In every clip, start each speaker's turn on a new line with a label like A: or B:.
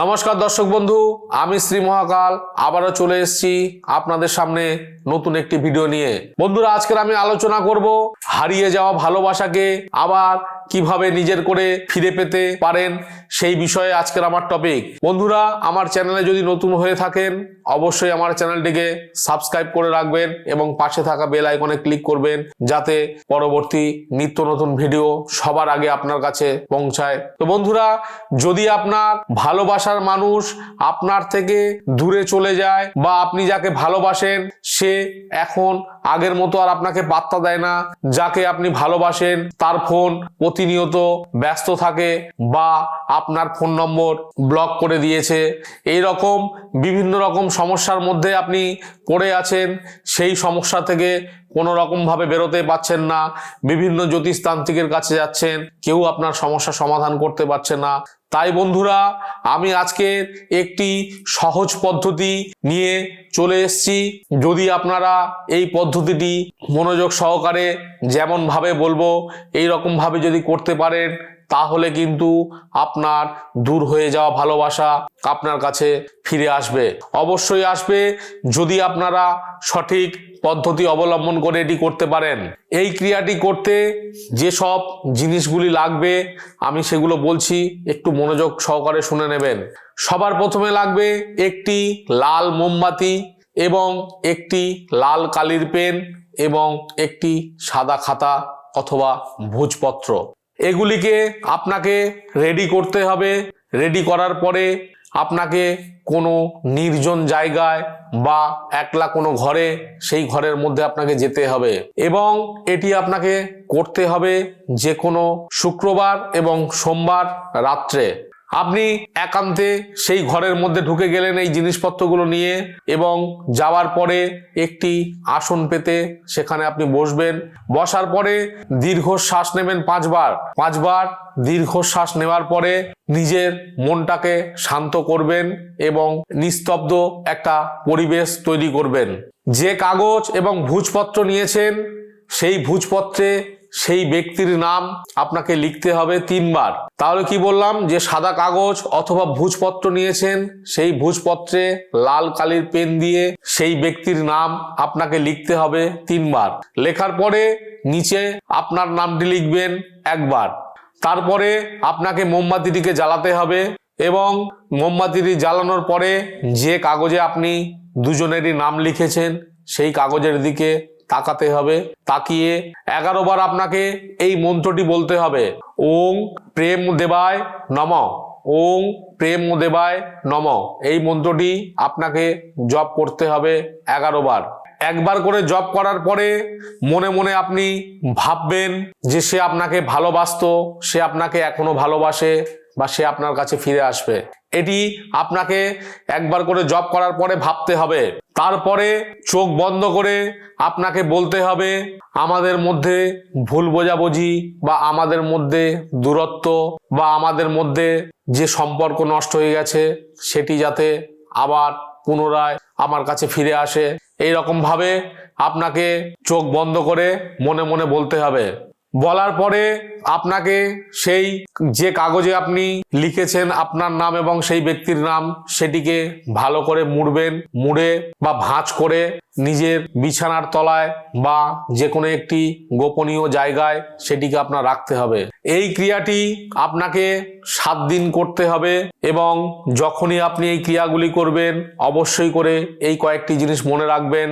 A: নমস্কার দর্শক বন্ধু, আমি শ্রী মহাকাল আবারও চলে এসেছি আপনাদের সামনে নতুন একটি ভিডিও নিয়ে। বন্ধুরা, আজকের আমি আলোচনা করব হারিয়ে যাওয়া ভালোবাসাকে আবার কিভাবে নিজের করে ফিরে পেতে পারেন সেই বিষয়ে আজকের আমার টপিক। বন্ধুরা, আমার চ্যানেলে যদি নতুন হয়ে থাকেন অবশ্যই আমার চ্যানেলটিকে সাবস্ক্রাইব করে রাখবেন এবং পাশে থাকা বেল আইকনে ক্লিক করবেন যাতে পরবর্তী নিত্য নতুন ভিডিও সবার আগে আপনার কাছে পৌঁছায়। তো বন্ধুরা, যদি আপনার ভালোবাসার মানুষ আপনার থেকে দূরে চলে যায় বা আপনি যাকে ভালোবাসেন সে এখন আগের মতো আর আপনাকে পাত্তা দেয় না, যাকে আপনি ভালোবাসেন তার ফোন প্রতিনিয়ত ব্যস্ত থাকে বা আপনার ফোন নম্বর ব্লক করে দিয়েছে, এই রকম বিভিন্ন রকম সমস্যার মধ্যে আপনি পড়ে আছেন, সেই সমস্যা থেকে কোনো রকম ভাবে বেরোতে পারছেন না, বিভিন্ন জ্যোতিষতান্ত্রিকের কাছে যাচ্ছেন, কেউ আপনার সমস্যা সমাধান করতে পারছে না। তাই বন্ধুরা, আমি আজকে একটি সহজ পদ্ধতি নিয়ে চলে এসেছি। যদি আপনারা এই পদ্ধতিটি মনোযোগ সহকারে যেমন ভাবে বলবো এই রকম ভাবে যদি করতে পারেন তাহলে কিন্তু আপনার দূর হয়ে যাওয়া ভালোবাসা আপনার কাছে ফিরে আসবে, অবশ্যই আসবে যদি আপনারা সঠিক পদ্ধতি অবলম্বন করে এটি করতে পারেন। এই ক্রিয়াটি করতে যেসব জিনিসগুলি লাগবে আমি সেগুলো বলছি, একটু মনোযোগ সহকারে শুনে নেবেন। সবার প্রথমে লাগবে একটি লাল মোমবাতি এবং একটি লাল কালির পেন এবং একটি সাদা খাতা অথবা ভোজপত্র। এগুলিকে আপনাকে রেডি করতে হবে। রেডি করার পরে আপনাকে কোনো নির্জন জায়গায় বা একলা কোনো ঘরে, সেই ঘরের মধ্যে আপনাকে যেতে হবে এবং এটি আপনাকে করতে হবে যে কোনো শুক্রবার এবং সোমবার রাত্রে। আপনি একান্তে সেই ঘরের মধ্যে ঢুকে গেলেন এই জিনিসপত্রগুলো নিয়ে এবং যাওয়ার পরে একটি আসন পেতে সেখানে আপনি বসবেন। বসার পরে দীর্ঘশ্বাস নেবেন 5 বার। 5 বার দীর্ঘশ্বাস নেওয়ার পরে নিজের মনটাকে শান্ত করবেন এবং নিস্তব্ধ একটা পরিবেশ তৈরি করবেন। যে কাগজ এবং ভোজপত্র নিয়েছেন সেই ভোজপত্রে সেই ব্যক্তির নাম আপনাকে লিখতে হবে 3 বার। তাহলে কি বললাম, যে সাদা কাগজ অথবা ভোজপত্র নিয়েছেন সেই ভোজপত্রে লাল কালির পেন দিয়ে সেই ব্যক্তির নাম আপনাকে লিখতে হবে 3 বার। লেখার পরে নিচে আপনার নামটি লিখবেন 1 বার। তারপরে আপনাকে মোমবাতিটিকে জ্বালাতে হবে এবং মোমবাতিটি জ্বালানোর পরে যে কাগজে আপনি দুজনেরই নাম লিখেছেন সেই কাগজের দিকে তাকাতে হবে। তাকিয়ে 11 বার আপনাকে এই মন্ত্রটি বলতে হবে, ওং প্রেম দেবায় নমঃ, ওং প্রেম দেবায় নমঃ। এই মন্ত্রটি আপনাকে জপ করতে হবে 11 বার। একবার করে জপ করার পরে মনে মনে আপনি ভাববেন যে সে আপনাকে ভালোবাসতো, সে আপনাকে এখনো ভালোবাসে বা সে আপনার কাছে ফিরে আসবে। এটি আপনাকে একবার করে জপ করার পরে ভাবতে হবে। তারপরে চোখ বন্ধ করে আপনাকে বলতে হবে, আমাদের মধ্যে ভুল বোঝাবুঝি বা আমাদের মধ্যে দূরত্ব বা আমাদের মধ্যে যে সম্পর্ক নষ্ট হয়ে গেছে সেটি যাতে আবার পুনরায় আমার কাছে ফিরে আসে, এই রকম ভাবে আপনাকে চোখ বন্ধ করে মনে মনে বলতে হবে। বলার পরে আপনাকে সেই যে কাগজে আপনি লিখেছেন আপনার নাম এবং সেই ব্যক্তির নাম সেটিকে ভালো করে মুড়বেন। মুড়ে বা ভাঁজ করে নিজের বিছানার তলায় বা যে কোনো একটি গোপনীয় জায়গায় সেটিকে আপনার রাখতে হবে। এই ক্রিয়াটি আপনাকে 7 দিন করতে হবে এবং যখনই আপনি এই ক্রিয়াগুলি করবেন অবশ্যই করে এই কয়েকটি জিনিস মনে রাখবেন।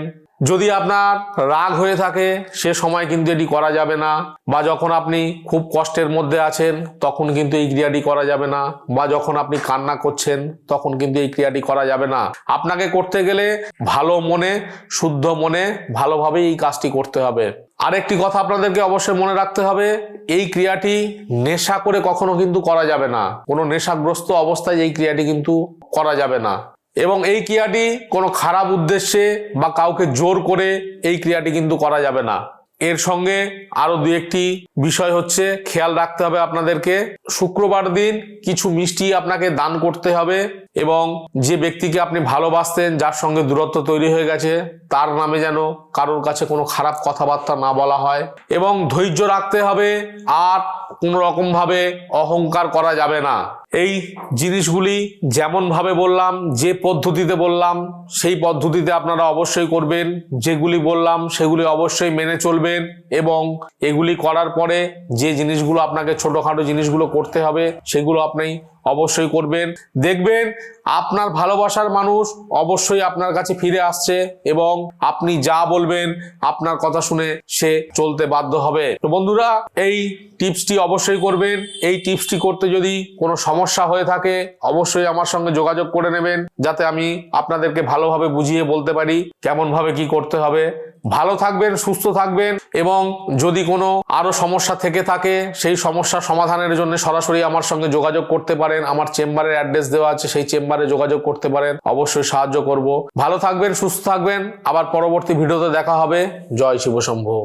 A: যদি আপনার রাগ হয়ে থাকে সে সময় কিন্তু এটি করা যাবে না, বা যখন আপনি খুব কষ্টের মধ্যে আছেন তখন কিন্তু এই ক্রিয়াটি করা যাবে না, বা যখন আপনি কান্না করছেন তখন কিন্তু এই ক্রিয়াটি করা যাবে না। আপনাকে করতে গেলে ভালো মনে, শুদ্ধ মনে, ভালোভাবে এই কাজটি করতে হবে। আরেকটি কথা আপনাদেরকে অবশ্যই মনে রাখতে হবে, এই ক্রিয়াটি নেশা করে কখনো কিন্তু করা যাবে না। কোনো নেশাগ্রস্ত অবস্থায় এই ক্রিয়াটি কিন্তু করা যাবে না এবং এই ক্রিয়াটি কোনো খারাপ উদ্দেশ্যে বা কাউকে জোর করে এই ক্রিয়াটি কিন্তু করা যাবে না। এর সঙ্গে আরো 2-1টি বিষয় হচ্ছে খেয়াল রাখতে হবে আপনাদেরকে। শুক্রবার দিন কিছু মিষ্টি আপনাকে দান করতে হবে এবং যে ব্যক্তিকে আপনি ভালোবাসতেন, যার সঙ্গে দূরত্ব তৈরি হয়ে গেছে, তার নামে যেন কারোর কাছে কোনো খারাপ কথাবার্তা না বলা হয় এবং ধৈর্য রাখতে হবে আর কোনো রকম ভাবে অহংকার করা যাবে না। এই জিনিসগুলি যেমন ভাবে বললাম, যে পদ্ধতিতে বললাম সেই পদ্ধতিতে আপনারা অবশ্যই করবেন। যেগুলি বললাম সেগুলি অবশ্যই মেনে চলবেন এবং এগুলি করার পরে যে জিনিসগুলো আপনাকে ছোটখাটো জিনিসগুলো করতে হবে সেগুলো আপনি অবশ্যই করবেন। দেখবেন আপনার ভালোবাসার মানুষ অবশ্যই আপনার কাছে ফিরে আসছে এবং আপনি যা বলবেন আপনার কথা শুনে সে চলতে বাধ্য হবে। তো বন্ধুরা, এই টিপসটি অবশ্যই করবেন। এই টিপসটি করতে যদি কোনো সমস্যা হয়ে থাকে অবশ্যই আমার সঙ্গে যোগাযোগ করে নেবেন, যাতে আমি আপনাদেরকে ভালোভাবে বুঝিয়ে বলতে পারি কেমন ভাবে কি করতে হবে। ভালো থাকবেন, সুস্থ থাকবেন এবং যদি কোনো আরো সমস্যা থেকে থাকে সেই সমস্যা সমাধানের জন্য সরাসরি আমার সঙ্গে যোগাযোগ করতে পারেন। আমার চেম্বারের অ্যাড্রেস দেওয়া আছে, সেই চেম্বারে যোগাযোগ করতে পারেন, অবশ্যই সাহায্য করব। ভালো থাকবেন, সুস্থ থাকবেন, আবার পরবর্তী ভিডিওতে দেখা হবে। জয় শিব শম্ভু।